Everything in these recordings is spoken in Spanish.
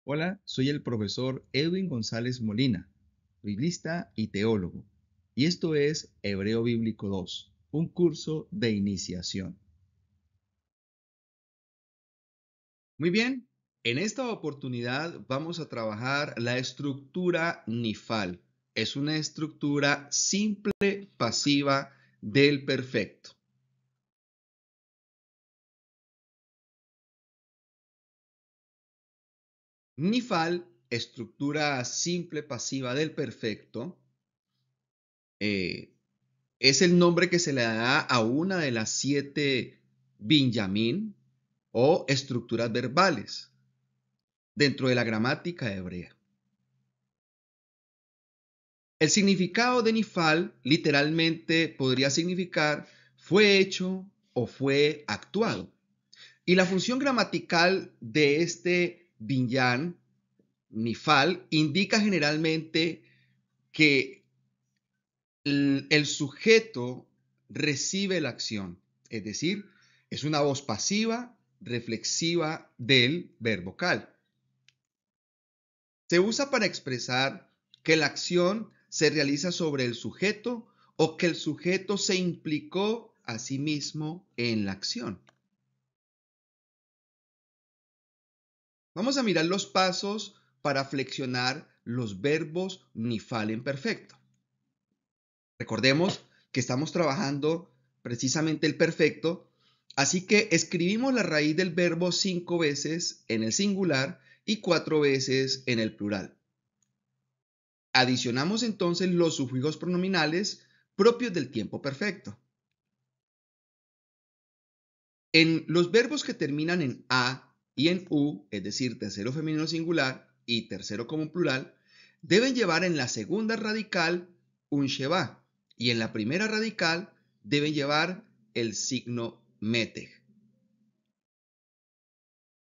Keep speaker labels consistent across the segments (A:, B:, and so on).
A: Hola, soy el profesor Edwin González Molina, biblista y teólogo, y esto es Hebreo Bíblico 2, un curso de iniciación. Muy bien, en esta oportunidad vamos a trabajar la estructura nifal. Es una estructura simple pasiva del perfecto. Nifal, estructura simple pasiva del perfecto, eh, es el nombre que se le da a una de las 7 Binyamin o estructuras verbales dentro de la gramática hebrea. El significado de nifal literalmente podría significar fue hecho o fue actuado. Y la función gramatical de este binyan, nifal, indica generalmente que el sujeto recibe la acción, es decir, es una voz pasiva, reflexiva del verbo cal. Se usa para expresar que la acción se realiza sobre el sujeto o que el sujeto se implicó a sí mismo en la acción. Vamos a mirar los pasos para flexionar los verbos nifal en perfecto. Recordemos que estamos trabajando precisamente el perfecto, así que escribimos la raíz del verbo 5 veces en el singular y 4 veces en el plural. Adicionamos entonces los sufijos pronominales propios del tiempo perfecto. En los verbos que terminan en a y en u, es decir, tercero femenino singular y tercero común plural, deben llevar en la segunda radical un sheba y en la primera radical deben llevar el signo metej.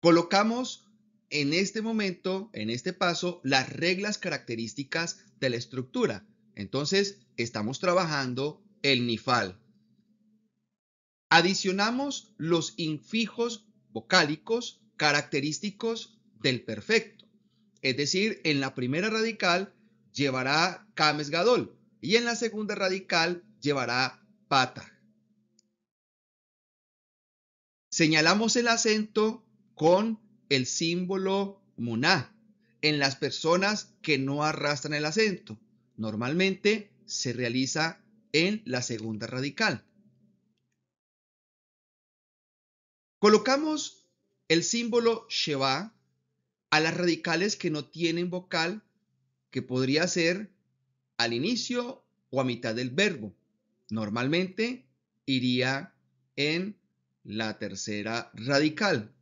A: Colocamos en este momento, en este paso, las reglas características de la estructura. Entonces, estamos trabajando el nifal. Adicionamos los infijos vocálicos característicos del perfecto. Es decir, en la primera radical llevará kames gadol y en la segunda radical llevará pata. Señalamos el acento con el símbolo muná en las personas que no arrastran el acento. Normalmente se realiza en la segunda radical. Colocamos el símbolo sheva a las radicales que no tienen vocal, que podría ser al inicio o a mitad del verbo. Normalmente iría en la tercera radical.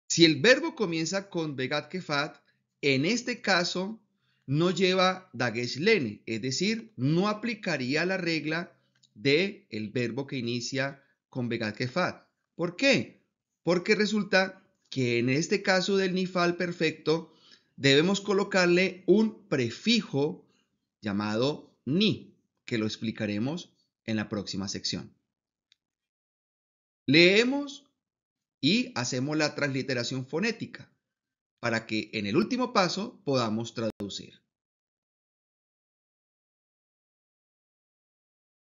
A: Si el verbo comienza con begat kefat, en este caso no lleva dagesh lene, es decir, no aplicaría la regla del verbo que inicia con begat kefat. ¿Por qué? Porque resulta que en este caso del nifal perfecto debemos colocarle un prefijo llamado ni, que lo explicaremos en la próxima sección. Leemos y hacemos la transliteración fonética para que en el último paso podamos traducir.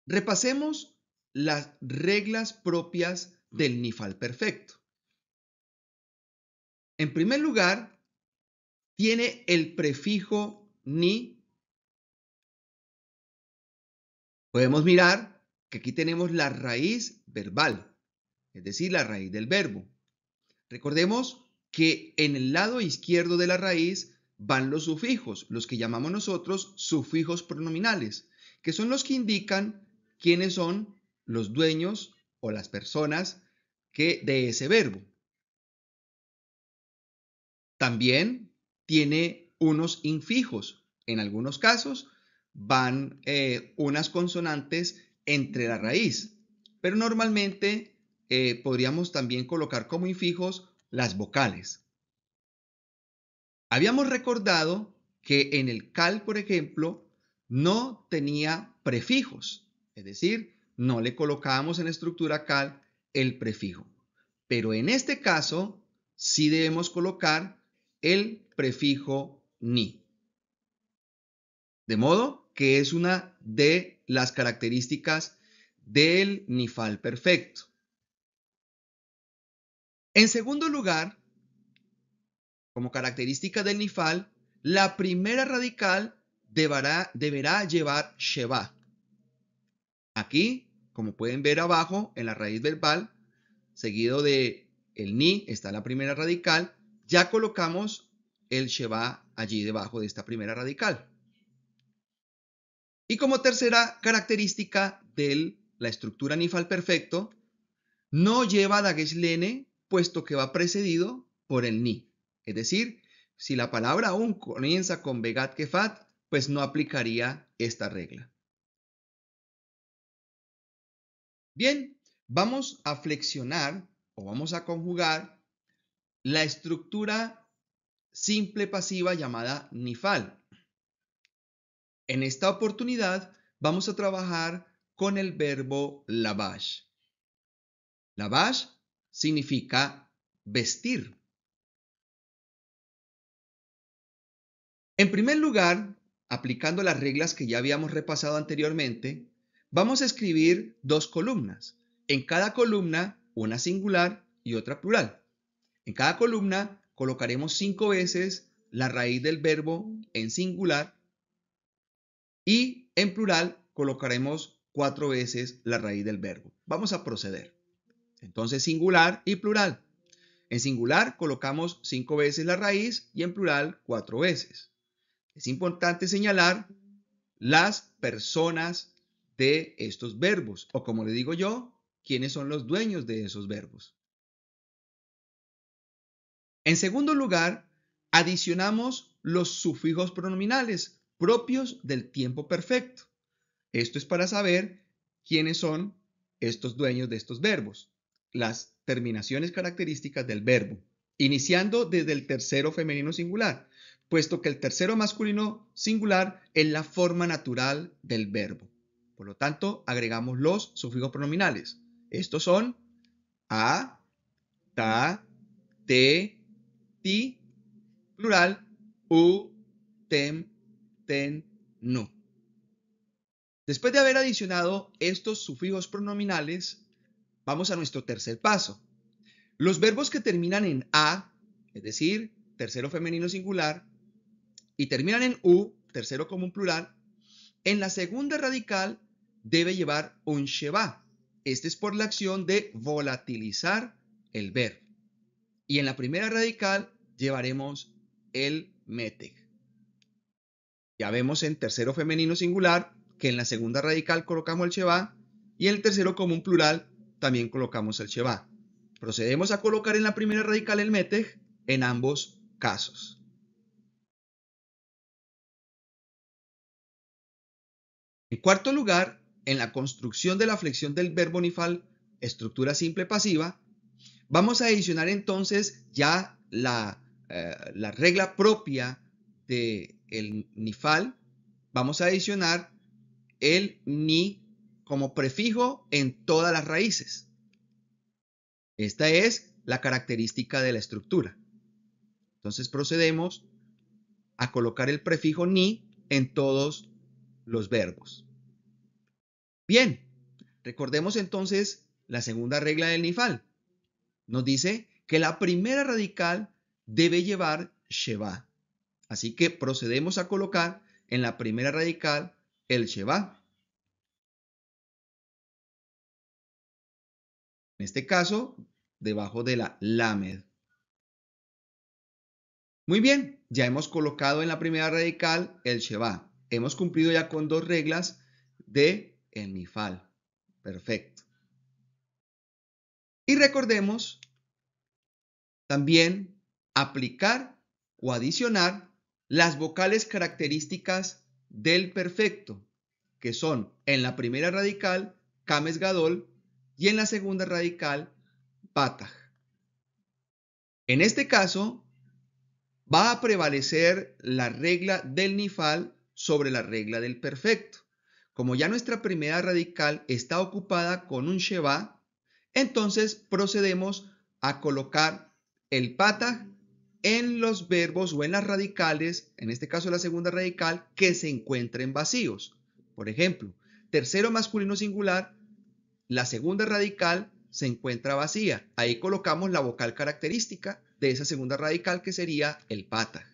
A: Repasemos las reglas propias del nifal perfecto. En primer lugar, tiene el prefijo ni. Podemos mirar que aquí tenemos la raíz verbal, es decir, la raíz del verbo. Recordemos que en el lado izquierdo de la raíz van los sufijos, los que llamamos nosotros sufijos pronominales, que son los que indican quiénes son los dueños o las personas de ese verbo. También tiene unos infijos. En algunos casos van unas consonantes entre la raíz, pero normalmente podríamos también colocar como infijos las vocales. Habíamos recordado que en el cal, por ejemplo, no tenía prefijos, es decir, no le colocábamos en la estructura cal el prefijo. Pero en este caso sí debemos colocar el prefijo ni. De modo que es una de las características del nifal perfecto. En segundo lugar, como característica del nifal, la primera radical deberá llevar sheba. Aquí, como pueden ver abajo, en la raíz verbal, seguido de el ni, está la primera radical, ya colocamos el sheba allí debajo de esta primera radical. Y como tercera característica de la estructura nifal perfecto, no lleva dagesh lene, puesto que va precedido por el ni. Es decir, si la palabra aún comienza con begat kefat, pues no aplicaría esta regla. Bien, vamos a flexionar o vamos a conjugar la estructura simple pasiva llamada nifal. En esta oportunidad vamos a trabajar con el verbo lavash. Lavash significa vestir. En primer lugar, aplicando las reglas que ya habíamos repasado anteriormente, vamos a escribir dos columnas. En cada columna, una singular y otra plural. En cada columna colocaremos 5 veces la raíz del verbo en singular y en plural colocaremos 4 veces la raíz del verbo. Vamos a proceder. Entonces, singular y plural. En singular colocamos 5 veces la raíz y en plural 4 veces. Es importante señalar las personas de estos verbos, o como le digo yo, quiénes son los dueños de esos verbos. En segundo lugar, adicionamos los sufijos pronominales propios del tiempo perfecto. Esto es para saber quiénes son estos dueños de estos verbos, las terminaciones características del verbo, iniciando desde el tercero femenino singular, puesto que el tercero masculino singular es la forma natural del verbo. Por lo tanto, agregamos los sufijos pronominales. Estos son a, ta, te, ti, plural, u, tem, ten, nu. Después de haber adicionado estos sufijos pronominales, vamos a nuestro tercer paso. Los verbos que terminan en a, es decir, tercero femenino singular, y terminan en u, tercero común plural, en la segunda radical debe llevar un sheba. Este es por la acción de volatilizar el verbo. Y en la primera radical llevaremos el meteg. Ya vemos en tercero femenino singular que en la segunda radical colocamos el sheba y en el tercero común plural también colocamos el sheba. Procedemos a colocar en la primera radical el meteg en ambos casos. En cuarto lugar, en la construcción de la flexión del verbo nifal, estructura simple pasiva, vamos a adicionar entonces ya la regla propia del nifal. Vamos a adicionar el ni como prefijo en todas las raíces. Esta es la característica de la estructura. Entonces procedemos a colocar el prefijo ni en todos los verbos. Bien, recordemos entonces la segunda regla del nifal. Nos dice que la primera radical debe llevar sheba. Así que procedemos a colocar en la primera radical el sheba. En este caso, debajo de la lamed. Muy bien, ya hemos colocado en la primera radical el sheba. Hemos cumplido ya con dos reglas de el nifal. Perfecto. Y recordemos también aplicar o adicionar las vocales características del perfecto, que son en la primera radical kames gadol y en la segunda radical pataj. En este caso, va a prevalecer la regla del nifal sobre la regla del perfecto. Como ya nuestra primera radical está ocupada con un sheba, entonces procedemos a colocar el pataj en los verbos o en las radicales, en este caso la segunda radical, que se encuentren vacíos. Por ejemplo, tercero masculino singular, la segunda radical se encuentra vacía. Ahí colocamos la vocal característica de esa segunda radical, que sería el pataj.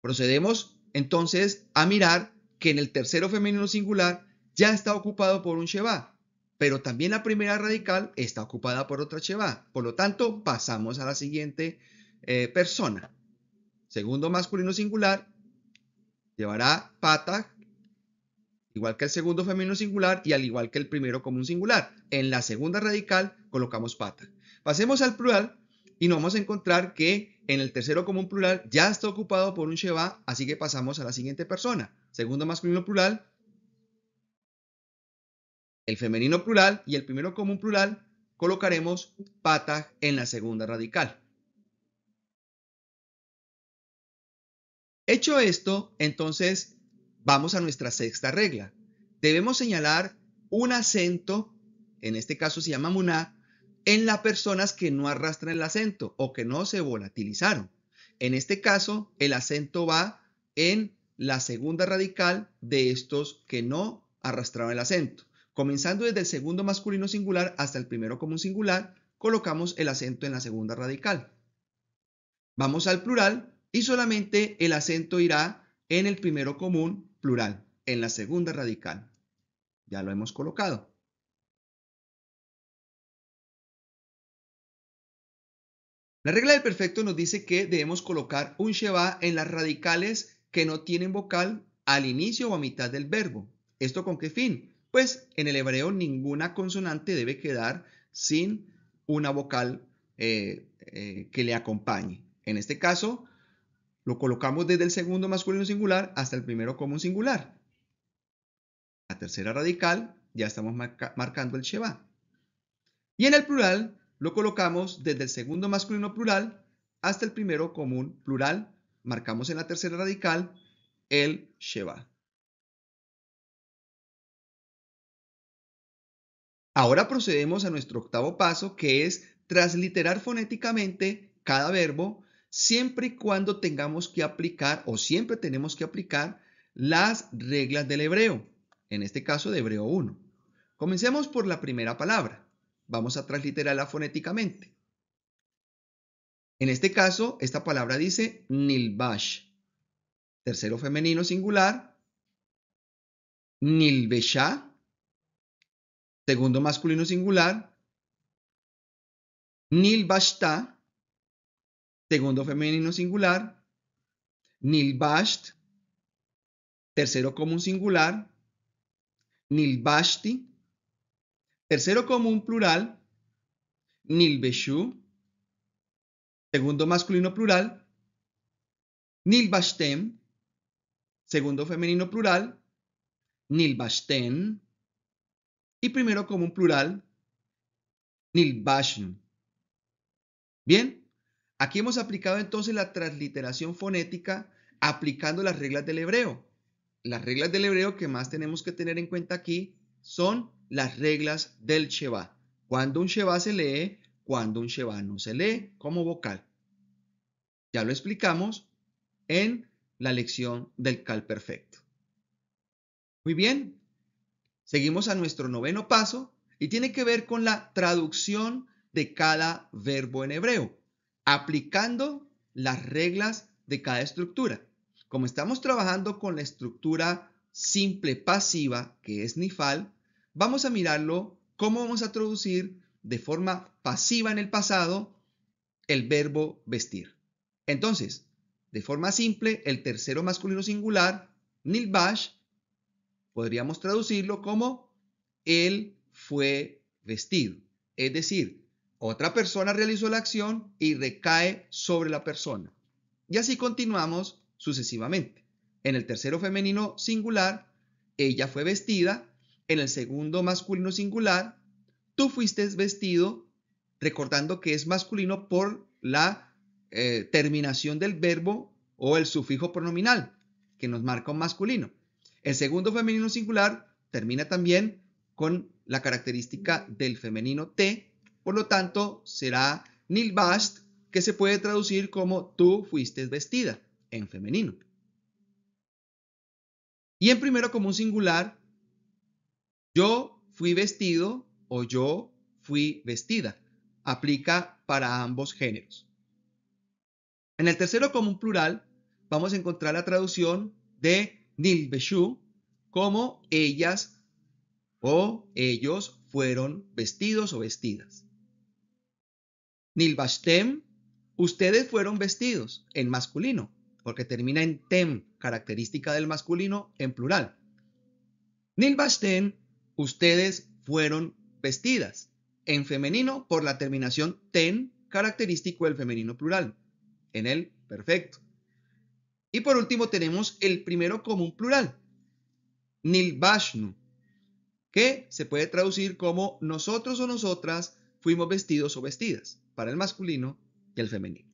A: Procedemos entonces a mirar que en el tercero femenino singular ya está ocupado por un sheva, pero también la primera radical está ocupada por otra sheva. Por lo tanto, pasamos a la siguiente persona. Segundo masculino singular llevará pataj, igual que el segundo femenino singular y al igual que el primero común singular. En la segunda radical colocamos pataj. Pasemos al plural y nos vamos a encontrar que en el tercero común plural ya está ocupado por un sheva, así que pasamos a la siguiente persona. Segundo masculino plural, el femenino plural y el primero común plural, colocaremos pataj en la segunda radical. Hecho esto, entonces vamos a nuestra sexta regla. Debemos señalar un acento, en este caso se llama muná, en las personas que no arrastran el acento o que no se volatilizaron. En este caso, el acento va en la segunda radical de estos que no arrastraron el acento. Comenzando desde el segundo masculino singular hasta el primero común singular, colocamos el acento en la segunda radical. Vamos al plural y solamente el acento irá en el primero común plural, en la segunda radical. Ya lo hemos colocado. La regla del perfecto nos dice que debemos colocar un sheva en las radicales que no tienen vocal al inicio o a mitad del verbo. ¿Esto con qué fin? Pues en el hebreo ninguna consonante debe quedar sin una vocal que le acompañe. En este caso, lo colocamos desde el segundo masculino singular hasta el primero común singular. La tercera radical ya estamos marcando el sheva. Y en el plural lo colocamos desde el segundo masculino plural hasta el primero común plural. Marcamos en la tercera radical el sheva. Ahora procedemos a nuestro octavo paso, que es transliterar fonéticamente cada verbo siempre y cuando tengamos que aplicar o siempre tenemos que aplicar las reglas del hebreo, en este caso de Hebreo 1. Comencemos por la primera palabra. Vamos a transliterarla fonéticamente. En este caso, esta palabra dice nilbash. Tercero femenino singular, nilbeshá. Segundo masculino singular, nilbashtá. Segundo femenino singular, nilbasht. Tercero común singular, nilbashti. Tercero común plural, nilbeshú. Segundo masculino plural, nilbashtem. Segundo femenino plural, nilbashten. Y primero común plural, nilbashn. Bien, aquí hemos aplicado entonces la transliteración fonética aplicando las reglas del hebreo. Las reglas del hebreo que más tenemos que tener en cuenta aquí son las reglas del sheva. Cuando un sheva se lee, cuando un sheva no se lee como vocal. Ya lo explicamos en la lección del cal perfecto. Muy bien, seguimos a nuestro noveno paso y tiene que ver con la traducción de cada verbo en hebreo, aplicando las reglas de cada estructura. Como estamos trabajando con la estructura simple pasiva, que es nifal, vamos a mirarlo cómo vamos a traducir de forma pasiva en el pasado el verbo vestir. Entonces, de forma simple, el tercero masculino singular, nilbash, podríamos traducirlo como él fue vestido. Es decir, otra persona realizó la acción y recae sobre la persona. Y así continuamos sucesivamente. En el tercero femenino singular, ella fue vestida. En el segundo masculino singular, tú fuiste vestido, recordando que es masculino por la terminación del verbo o el sufijo pronominal, que nos marca un masculino. El segundo femenino singular termina también con la característica del femenino te, por lo tanto será nilbast, que se puede traducir como tú fuiste vestida, en femenino. Y en primero común singular, yo fui vestido o yo fui vestida. Aplica para ambos géneros. En el tercero común plural, vamos a encontrar la traducción de nilbeshu como ellas o ellos fueron vestidos o vestidas. Nilbashtem, ustedes fueron vestidos en masculino, porque termina en tem, característica del masculino en plural. Nilbashtem, ustedes fueron vestidas en femenino por la terminación ten, característico del femenino plural, en el perfecto. Y por último tenemos el primero común plural, nilbashnu, que se puede traducir como nosotros o nosotras fuimos vestidos o vestidas, para el masculino y el femenino.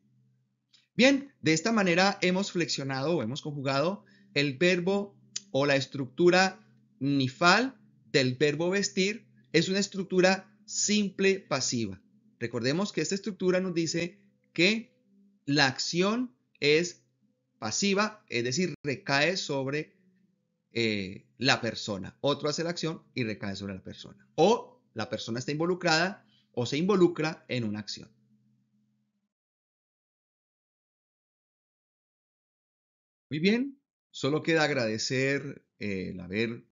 A: Bien, de esta manera hemos flexionado o hemos conjugado el verbo o la estructura nifal del verbo vestir. Es una estructura simple pasiva. Recordemos que esta estructura nos dice que la acción es pasiva, es decir, recae sobre la persona. Otro hace la acción y recae sobre la persona. O la persona está involucrada o se involucra en una acción. Muy bien, solo queda agradecer el haber